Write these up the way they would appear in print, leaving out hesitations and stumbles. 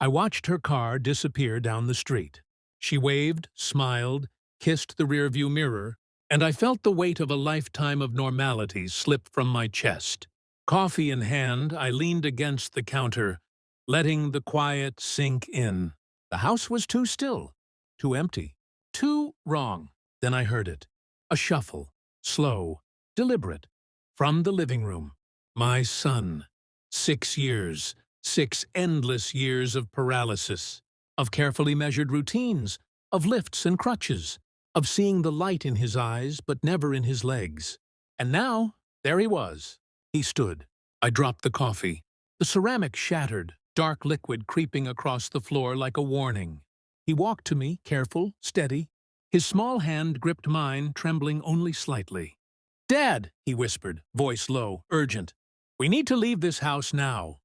I watched her car disappear down the street. She waved, smiled, kissed the rearview mirror, and I felt the weight of a lifetime of normality slip from my chest. Coffee in hand, I leaned against the counter, letting the quiet sink in. The house was too still, too empty, too wrong. Then I heard it. A shuffle, slow, deliberate, from the living room. My son. 6 years, 6 endless years of paralysis, of carefully measured routines, of lifts and crutches, of seeing the light in his eyes but never in his legs. And now, there he was. He stood. I dropped the coffee. The ceramic shattered, dark liquid creeping across the floor like a warning. He walked to me, careful, steady. His small hand gripped mine, trembling only slightly. "Dad," he whispered, voice low, urgent. "We need to leave this house now."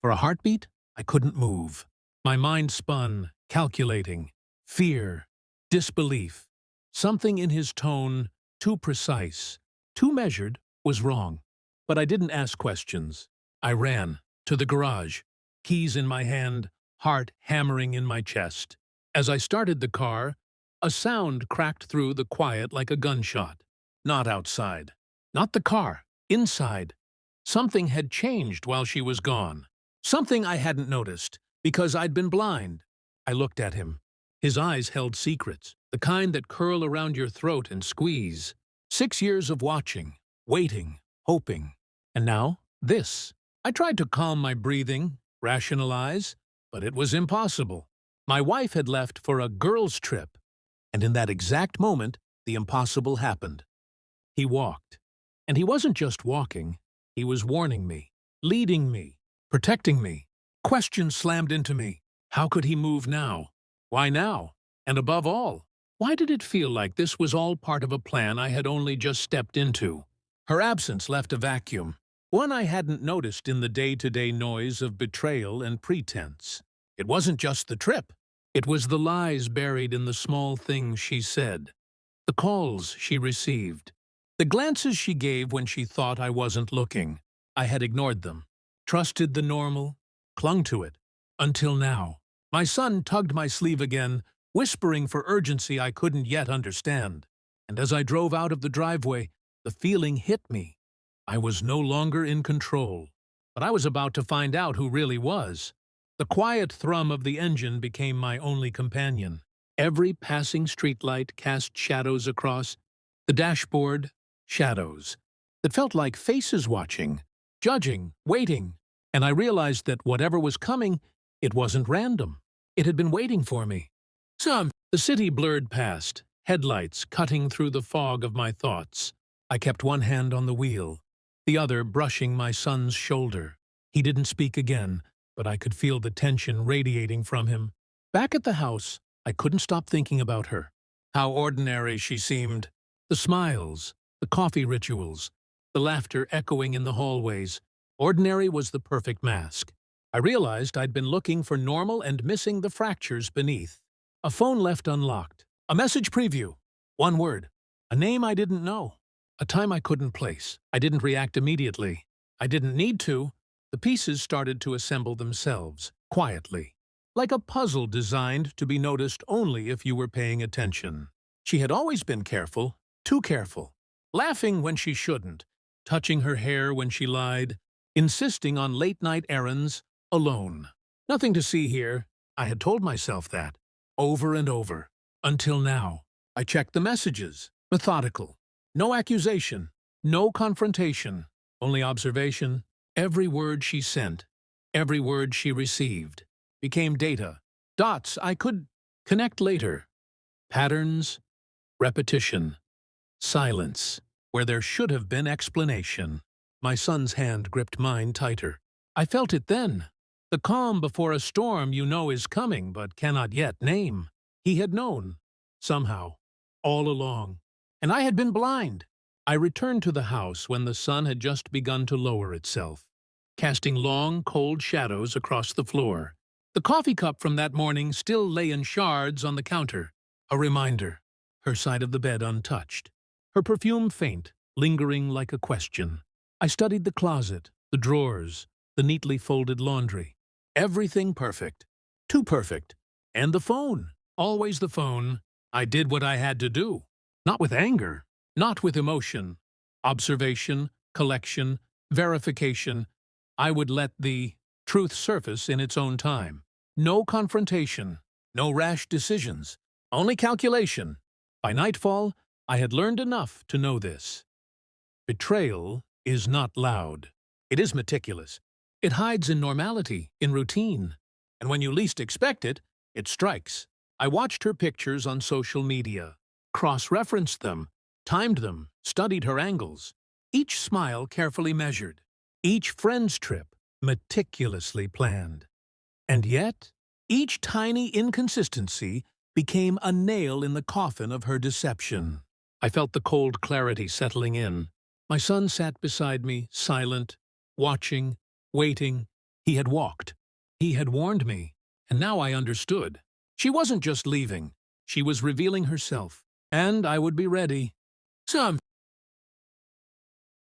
For a heartbeat, I couldn't move. My mind spun, calculating. Fear, disbelief. Something in his tone, too precise, too measured, was wrong. But I didn't ask questions. I ran to the garage, keys in my hand, heart hammering in my chest. As I started the car, a sound cracked through the quiet like a gunshot. Not outside. Not the car. Inside. Something had changed while she was gone. Something I hadn't noticed, because I'd been blind. I looked at him. His eyes held secrets, the kind that curl around your throat and squeeze. 6 years of watching, waiting, hoping. And now, this. I tried to calm my breathing, rationalize, but it was impossible. My wife had left for a girls' trip, and in that exact moment, the impossible happened. He walked. And he wasn't just walking, he was warning me, leading me, protecting me. Questions slammed into me. How could he move now? Why now? And above all, why did it feel like this was all part of a plan I had only just stepped into? Her absence left a vacuum, one I hadn't noticed in the day-to-day noise of betrayal and pretense. It wasn't just the trip. It was the lies buried in the small things she said, the calls she received, the glances she gave when she thought I wasn't looking. I had ignored them, trusted the normal, clung to it, until now. My son tugged my sleeve again, whispering for urgency I couldn't yet understand. And as I drove out of the driveway, the feeling hit me. I was no longer in control, but I was about to find out who really was. The quiet thrum of the engine became my only companion. Every passing streetlight cast shadows across the dashboard, shadows that felt like faces watching, judging, waiting. And I realized that whatever was coming, it wasn't random. It had been waiting for me. The city blurred past, headlights cutting through the fog of my thoughts. I kept one hand on the wheel, the other brushing my son's shoulder. He didn't speak again, but I could feel the tension radiating from him. Back at the house, I couldn't stop thinking about her. How ordinary she seemed. The smiles, the coffee rituals, the laughter echoing in the hallways. Ordinary was the perfect mask. I realized I'd been looking for normal and missing the fractures beneath. A phone left unlocked. A message preview. One word. A name I didn't know. A time I couldn't place. I didn't react immediately. I didn't need to. The pieces started to assemble themselves, quietly, like a puzzle designed to be noticed only if you were paying attention. She had always been careful, too careful, laughing when she shouldn't, touching her hair when she lied, insisting on late-night errands, alone. Nothing to see here. I had told myself that, over and over, until now. I checked the messages, methodical. No accusation, no confrontation, only observation. Every word she sent, every word she received, became data, dots I could connect later. Patterns, repetition, silence, where there should have been explanation. My son's hand gripped mine tighter. I felt it then. The calm before a storm you know is coming but cannot yet name. He had known, somehow, all along. And I had been blind. I returned to the house when the sun had just begun to lower itself, casting long, cold shadows across the floor. The coffee cup from that morning still lay in shards on the counter, a reminder, her side of the bed untouched, her perfume faint, lingering like a question. I studied the closet, the drawers, the neatly folded laundry. Everything perfect. Too perfect. And the phone. Always the phone. I did what I had to do. Not with anger. Not with emotion. Observation, collection, verification. I would let the truth surface in its own time. No confrontation. No rash decisions. Only calculation. By nightfall, I had learned enough to know this. Betrayal is not loud. It is meticulous. It hides in normality, in routine. And when you least expect it, it strikes. I watched her pictures on social media, cross-referenced them, timed them, studied her angles. Each smile carefully measured. Each friend's trip meticulously planned. And yet, each tiny inconsistency became a nail in the coffin of her deception. I felt the cold clarity settling in. My son sat beside me, silent, watching, waiting. He had walked. He had warned me, and now I understood. She wasn't just leaving. She was revealing herself, and I would be ready.